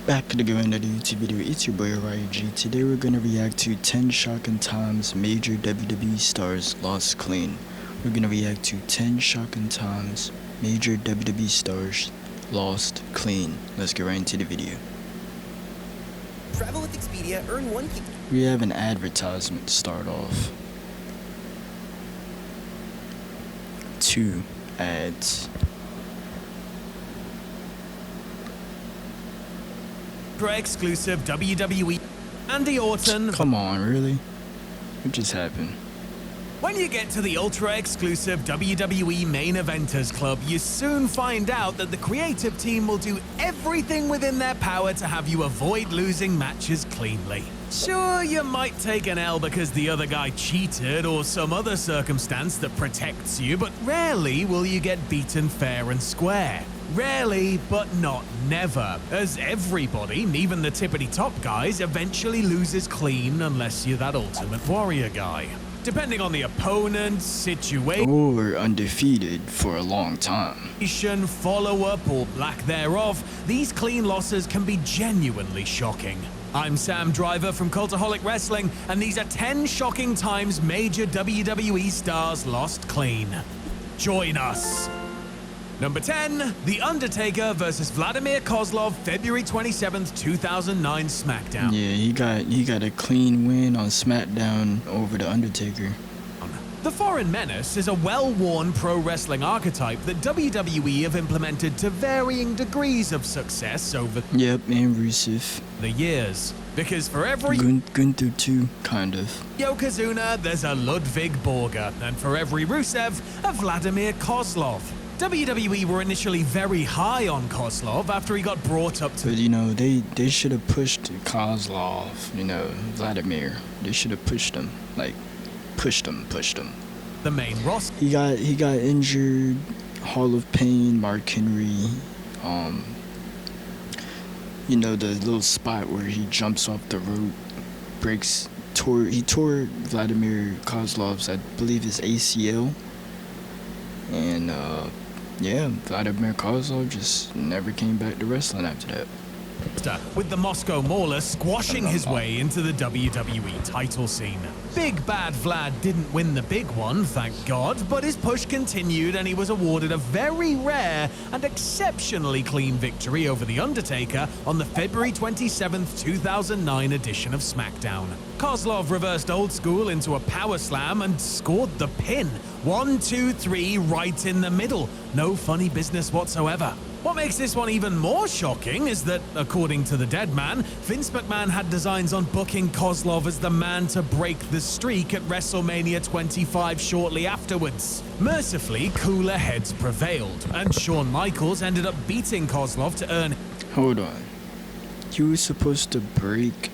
Back to go another YouTube video. It's your boy Ryan G. Today we're gonna react to 10 shocking times major WWE stars lost clean. We're gonna react to 10 shocking times major WWE stars lost clean. Let's get right into the video. Travel with Expedia, earn one key. We have an advertisement to start off. 2 ads. Exclusive WWE. Andy Orton. Come on, really? What just happened? When you get to the ultra-exclusive WWE Main Eventers Club, you soon find out that the creative team will do everything within their power to have you avoid losing matches cleanly. Sure, you might take an L because the other guy cheated or some other circumstance that protects you, but rarely will you get beaten fair and square. Rarely, but not never, as everybody, even the tippity-top guys, eventually loses clean unless you're that Ultimate Warrior guy. Depending on the opponent, situation, Or undefeated for a long time. follow-up, or lack thereof, these clean losses can be genuinely shocking. I'm Sam Driver from Cultaholic Wrestling, and these are 10 shocking times major WWE stars lost clean. Join us. Number 10, The Undertaker vs. Vladimir Kozlov, February 27th, 2009 SmackDown. Yeah, he got a clean win on SmackDown over The Undertaker. The Foreign Menace is a well-worn pro wrestling archetype that WWE have implemented to varying degrees of success over Yep, and Rusev. the years. Because for every Gunther too, kind of. Yokozuna, there's a Ludwig Borga, and for every Rusev, a Vladimir Kozlov. WWE were initially very high on Kozlov after he got brought up to But they should have pushed Kozlov, Vladimir. They should have pushed him. Like pushed him. the main roster. He got injured, Hall of Pain, Mark Henry. The little spot where he jumps off the rope, he tore Vladimir Kozlov's, I believe, his ACL. And Vladimir Kozlov just never came back to wrestling after that. With the Moscow Mauler squashing his way into the WWE title scene. Big Bad Vlad didn't win the big one, thank God, but his push continued and he was awarded a very rare and exceptionally clean victory over The Undertaker on the February 27th, 2009 edition of SmackDown. Kozlov reversed Old School into a power slam and scored the pin. 1, 2, 3 right in the middle. No funny business whatsoever. What makes this one even more shocking is that, according to the Dead Man, Vince McMahon had designs on booking Kozlov as the man to break the streak at WrestleMania 25 shortly afterwards. Mercifully, cooler heads prevailed, and Shawn Michaels ended up beating Kozlov to earn... Hold on. You were supposed to break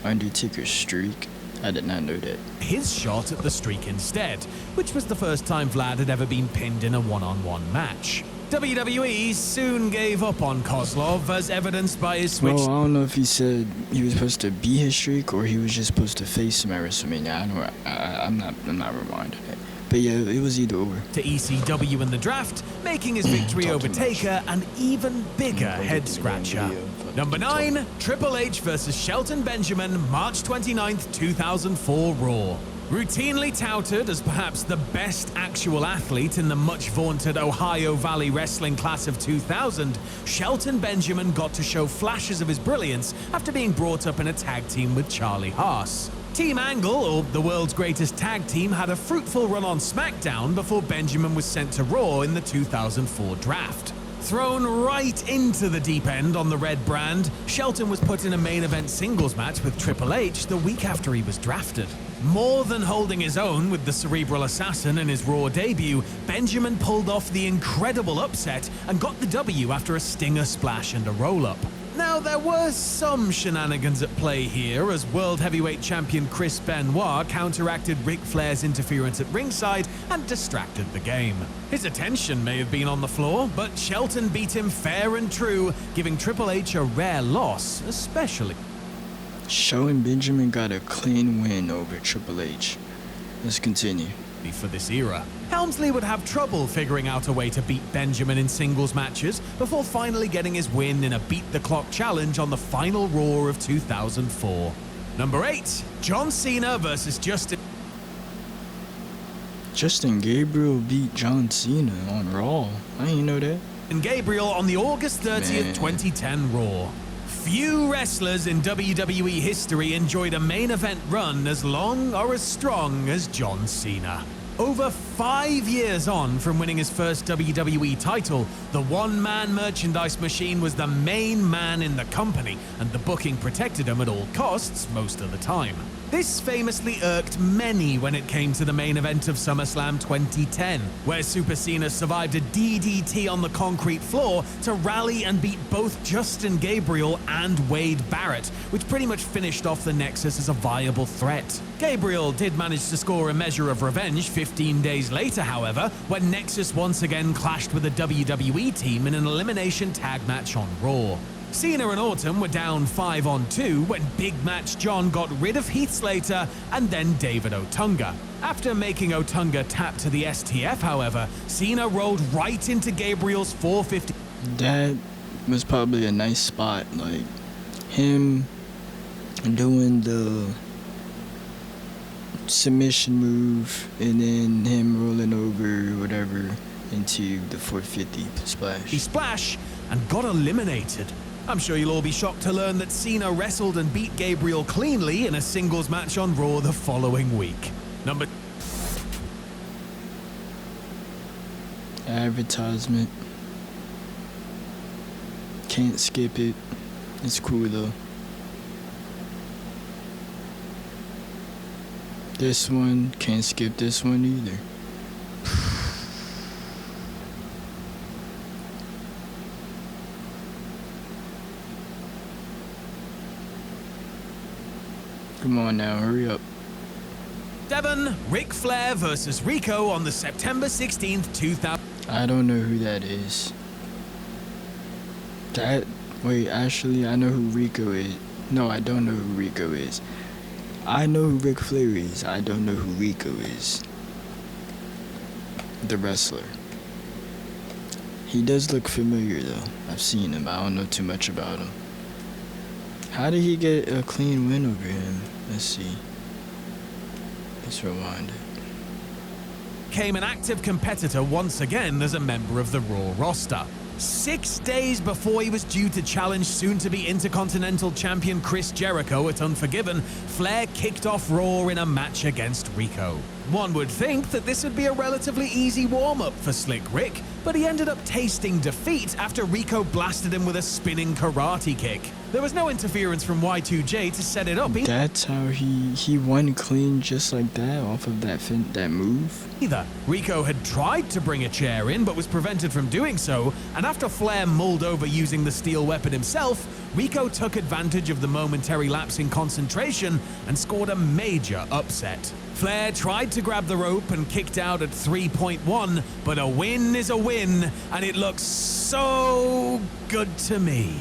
Undertaker's streak? I did not know that. his shot at the streak instead, which was the first time Vlad had ever been pinned in a one-on-one match. WWE soon gave up on Kozlov, as evidenced by his switch. Well, I don't know if he said he was supposed to be his streak or he was just supposed to face him at WrestleMania. I'm not reminding it. But yeah, it was either or. To ECW in the draft, making his victory over Taker an even bigger head-scratcher. Number 9, Triple H vs. Shelton Benjamin, March 29th, 2004 Raw. Routinely touted as perhaps the best actual athlete in the much-vaunted Ohio Valley Wrestling class of 2000, Shelton Benjamin got to show flashes of his brilliance after being brought up in a tag team with Charlie Haas. Team Angle, or the world's greatest tag team, had a fruitful run on SmackDown before Benjamin was sent to Raw in the 2004 draft. Thrown right into the deep end on the red brand, Shelton was put in a main event singles match with Triple H the week after he was drafted. More than holding his own with the Cerebral Assassin in his Raw debut, Benjamin pulled off the incredible upset and got the W after a Stinger splash and a roll-up. Now, there were some shenanigans at play here, as World Heavyweight Champion Chris Benoit counteracted Ric Flair's interference at ringside and distracted the game. His attention may have been on the floor, but Shelton beat him fair and true, giving Triple H a rare loss, especially. Shelton Benjamin got a clean win over Triple H. Let's continue. For this era. Helmsley would have trouble figuring out a way to beat Benjamin in singles matches before finally getting his win in a beat-the-clock challenge on the final Raw of 2004. Number 8, John Cena versus Justin Gabriel beat John Cena on Raw. I didn't know that. Gabriel on the August 30th, 2010 Raw. Few wrestlers in WWE history enjoyed a main event run as long or as strong as John Cena. Over 5 years on from winning his first WWE title, the one-man merchandise machine was the main man in the company, and the booking protected him at all costs most of the time. This famously irked many when it came to the main event of SummerSlam 2010, where Super Cena survived a DDT on the concrete floor to rally and beat both Justin Gabriel and Wade Barrett, which pretty much finished off the Nexus as a viable threat. Gabriel did manage to score a measure of revenge 15 days later, however, when Nexus once again clashed with a WWE team in an elimination tag match on Raw. Cena and Orton were down 5-on-2 when Big Match John got rid of Heath Slater and then David Otunga. After making Otunga tap to the STF, however, Cena rolled right into Gabriel's 450. That was probably a nice spot, like him doing the submission move and then him rolling over or whatever into the 450 splash. He splash and got eliminated. I'm sure you'll all be shocked to learn that Cena wrestled and beat Gabriel cleanly in a singles match on Raw the following week. Number Advertisement. Can't skip it. It's cool though. This one, can't skip this one either. Come on now, hurry up. 7, Ric Flair versus Rico on the September 16th, 2000. I don't know who that is. Wait, actually, I know who Rico is. No, I don't know who Rico is. I know who Ric Flair is. I don't know who Rico is. The wrestler. He does look familiar though. I've seen him. I don't know too much about him. How did he get a clean win over him? Let's see. Let's rewind it. Became an active competitor once again as a member of the Raw roster. 6 days before he was due to challenge soon-to-be Intercontinental Champion Chris Jericho at Unforgiven, Flair kicked off Raw in a match against Rico. One would think that this would be a relatively easy warm-up for Slick Rick, but he ended up tasting defeat after Rico blasted him with a spinning karate kick. There was no interference from Y2J to set it up. That's how he won clean just like that off of that move. Either Rico had tried to bring a chair in but was prevented from doing so, and after Flair mulled over using the steel weapon himself, Rico took advantage of the momentary lapse in concentration and scored a major upset. Flair tried to grab the rope and kicked out at 3.1, but a win is a win, and it looks so good to me.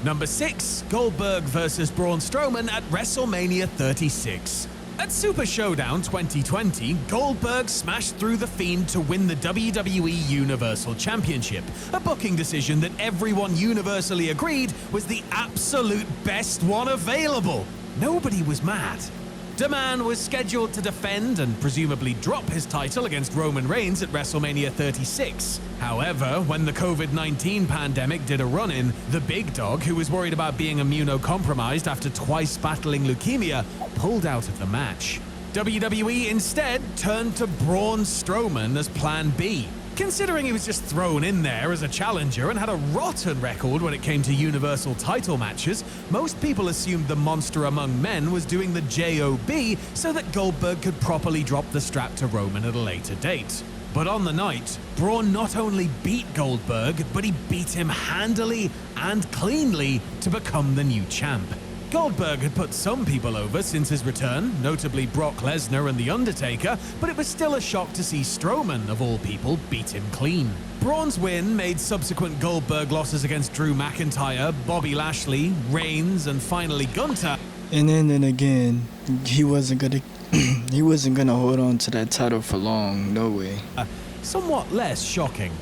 Number 6, Goldberg versus Braun Strowman at WrestleMania 36. At Super Showdown 2020, Goldberg smashed through The Fiend to win the WWE Universal Championship, a booking decision that everyone universally agreed was the absolute best one available. Nobody was mad. The man was scheduled to defend and presumably drop his title against Roman Reigns at WrestleMania 36. However, when the COVID-19 pandemic did a run-in, the big dog, who was worried about being immunocompromised after twice battling leukemia, pulled out of the match. WWE instead turned to Braun Strowman as Plan B. Considering he was just thrown in there as a challenger and had a rotten record when it came to Universal title matches, most people assumed the monster among men was doing the JOB so that Goldberg could properly drop the strap to Roman at a later date. But on the night, Braun not only beat Goldberg, but he beat him handily and cleanly to become the new champ. Goldberg had put some people over since his return, notably Brock Lesnar and The Undertaker, but it was still a shock to see Strowman, of all people, beat him clean. Braun's win made subsequent Goldberg losses against Drew McIntyre, Bobby Lashley, Reigns, and finally Gunther. And then again, he wasn't gonna He wasn't gonna hold on to that title for long, no way. Somewhat less shocking.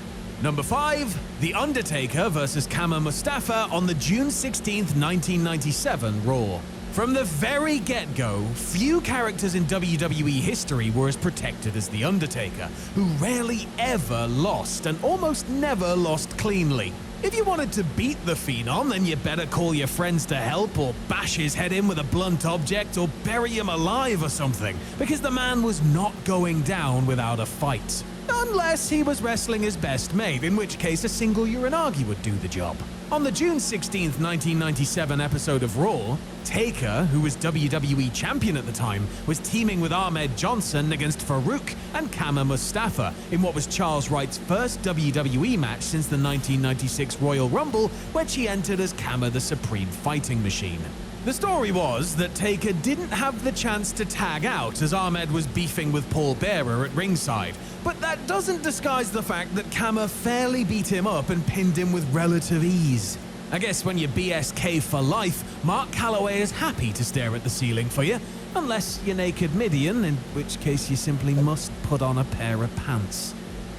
Number 5, The Undertaker versus Kama Mustafa on the June 16th, 1997 Raw. From the very get-go, few characters in WWE history were as protected as The Undertaker, who rarely ever lost and almost never lost cleanly. If you wanted to beat the Phenom, then you better call your friends to help or bash his head in with a blunt object or bury him alive or something, because the man was not going down without a fight. Unless he was wrestling his best mate, in which case a single uranagi would do the job. On the June 16th, 1997 episode of Raw, Taker, who was WWE champion at the time, was teaming with Ahmed Johnson against Farouk and Kama Mustafa in what was Charles Wright's first WWE match since the 1996 Royal Rumble, which he entered as Kama the Supreme Fighting Machine. The story was that Taker didn't have the chance to tag out as Ahmed was beefing with Paul Bearer at ringside, but that doesn't disguise the fact that Kama fairly beat him up and pinned him with relative ease. I guess when you're BSK for life, Mark Calloway is happy to stare at the ceiling for you, unless you're naked Midian, in which case you simply must put on a pair of pants.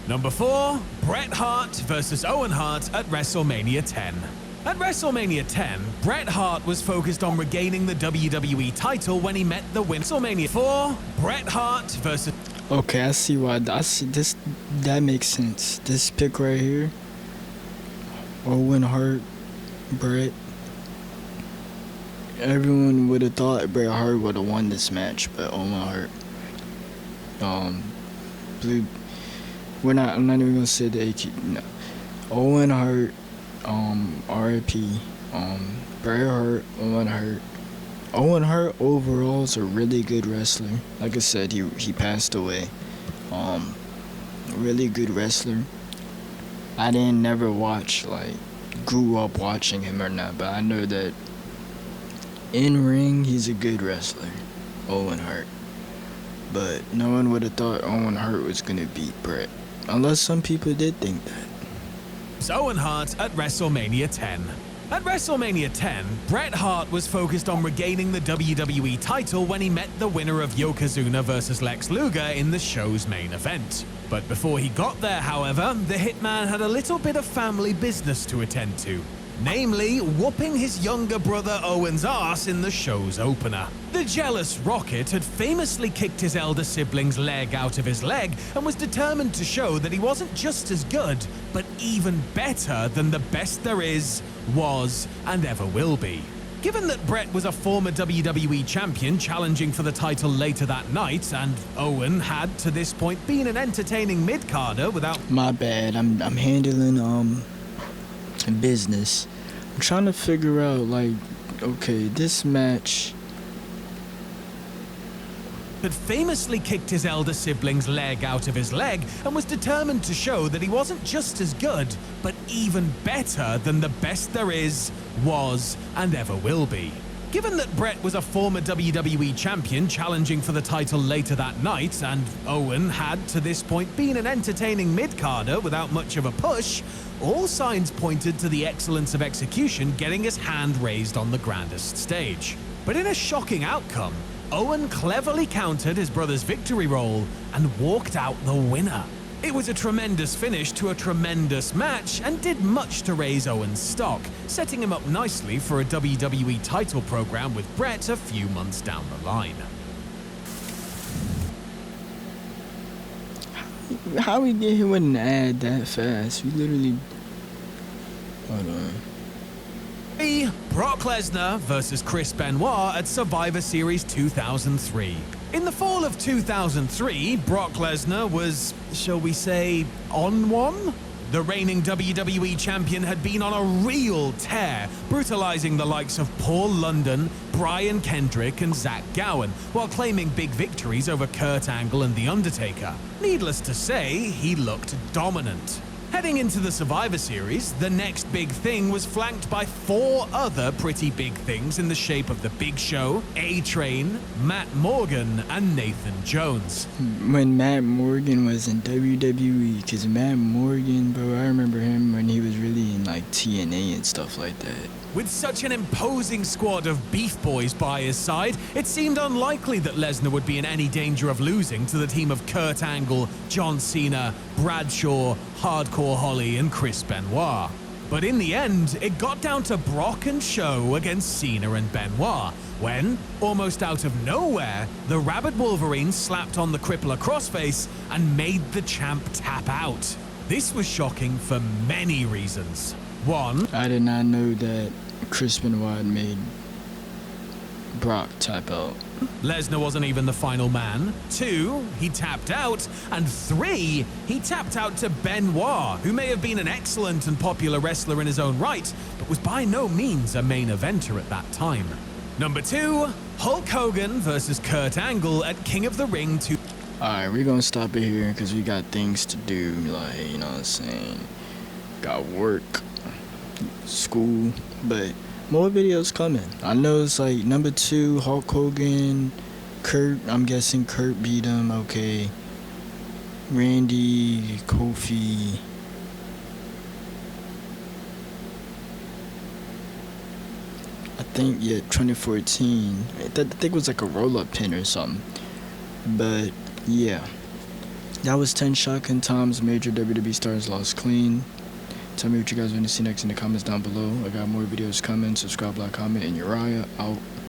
Number 4, Bret Hart versus Owen Hart at WrestleMania 10. At WrestleMania 10, Bret Hart was focused on regaining the WWE title when he met the winner. WrestleMania 4, Bret Hart versus... Okay, I see why. I see this. That makes sense. This pick right here. Owen Hart, Bret. Everyone would have thought Bret Hart would have won this match, but Owen Hart. I'm not even gonna say the AQ. No. Owen Hart. R.I.P. Bret Hart, Owen Hart. Owen Hart overall is a really good wrestler. Like I said, he passed away. Really good wrestler. I didn't never watch, grew up watching him or not, but I know that in ring he's a good wrestler, Owen Hart. But no one would have thought Owen Hart was gonna beat Bret, unless some people did think that. Owen Hart at WrestleMania 10. At WrestleMania 10, Bret Hart was focused on regaining the WWE title when he met the winner of Yokozuna vs. Lex Luger in the show's main event. But before he got there, however, the Hitman had a little bit of family business to attend to. Namely, whooping his younger brother Owen's ass in the show's opener. The jealous Rocket had famously kicked his elder sibling's leg out of his leg and was determined to show that he wasn't just as good, but even better than the best there is, was, and ever will be. Given that Bret was a former WWE champion challenging for the title later that night, and Owen had to this point been an entertaining mid-carder without... My bad, I'm handling business. I'm trying to figure out, okay, this match had famously kicked his elder sibling's leg out of his leg and was determined to show that he wasn't just as good, but even better than the best there is, was, and ever will be. Given that Bret was a former WWE champion challenging for the title later that night, and Owen had to this point been an entertaining mid-carder without much of a push, all signs pointed to the excellence of execution getting his hand raised on the grandest stage. But in a shocking outcome, Owen cleverly countered his brother's victory roll and walked out the winner. It was a tremendous finish to a tremendous match and did much to raise Owen's stock, setting him up nicely for a WWE title program with Bret a few months down the line. How we get here with an ad that fast? We literally... Hold on. Brock Lesnar versus Chris Benoit at Survivor Series 2003. In the fall of 2003, Brock Lesnar was, shall we say, on one? The reigning WWE champion had been on a real tear, brutalizing the likes of Paul London, Brian Kendrick and Zach Gowen, while claiming big victories over Kurt Angle and The Undertaker. Needless to say, he looked dominant. Heading into the Survivor Series, the next big thing was flanked by 4 other pretty big things in the shape of The Big Show, A-Train, Matt Morgan, and Nathan Jones. When Matt Morgan was in WWE, because Matt Morgan, bro, I remember him when he was really in like TNA and stuff like that. With such an imposing squad of beef boys by his side, it seemed unlikely that Lesnar would be in any danger of losing to the team of Kurt Angle, John Cena, Bradshaw, Hardcore Holly, and Chris Benoit. But in the end, it got down to Brock and Show against Cena and Benoit, when, almost out of nowhere, the Rabid Wolverine slapped on the Crippler crossface and made the champ tap out. This was shocking for many reasons. 1. I did not know that Chris Benoit made Brock tap out. Lesnar wasn't even the final man. 2, he tapped out. And 3, he tapped out to Benoit, who may have been an excellent and popular wrestler in his own right, but was by no means a main eventer at that time. Number 2, Hulk Hogan versus Kurt Angle at King of the Ring 2. Alright, we're gonna stop it here because we got things to do, like, you know what I'm saying? Got work, school, but more videos coming. I know it's like number 2, Hulk Hogan, Kurt, I'm guessing Kurt beat him, okay. Randy, Kofi. I think, yeah, 2014. I think it was like a roll-up pin or something. But, yeah. That was 10 shotgun times major WWE stars lost clean. Tell me what you guys want to see next in the comments down below. I got more videos coming. Subscribe, like, comment, and Uriah out.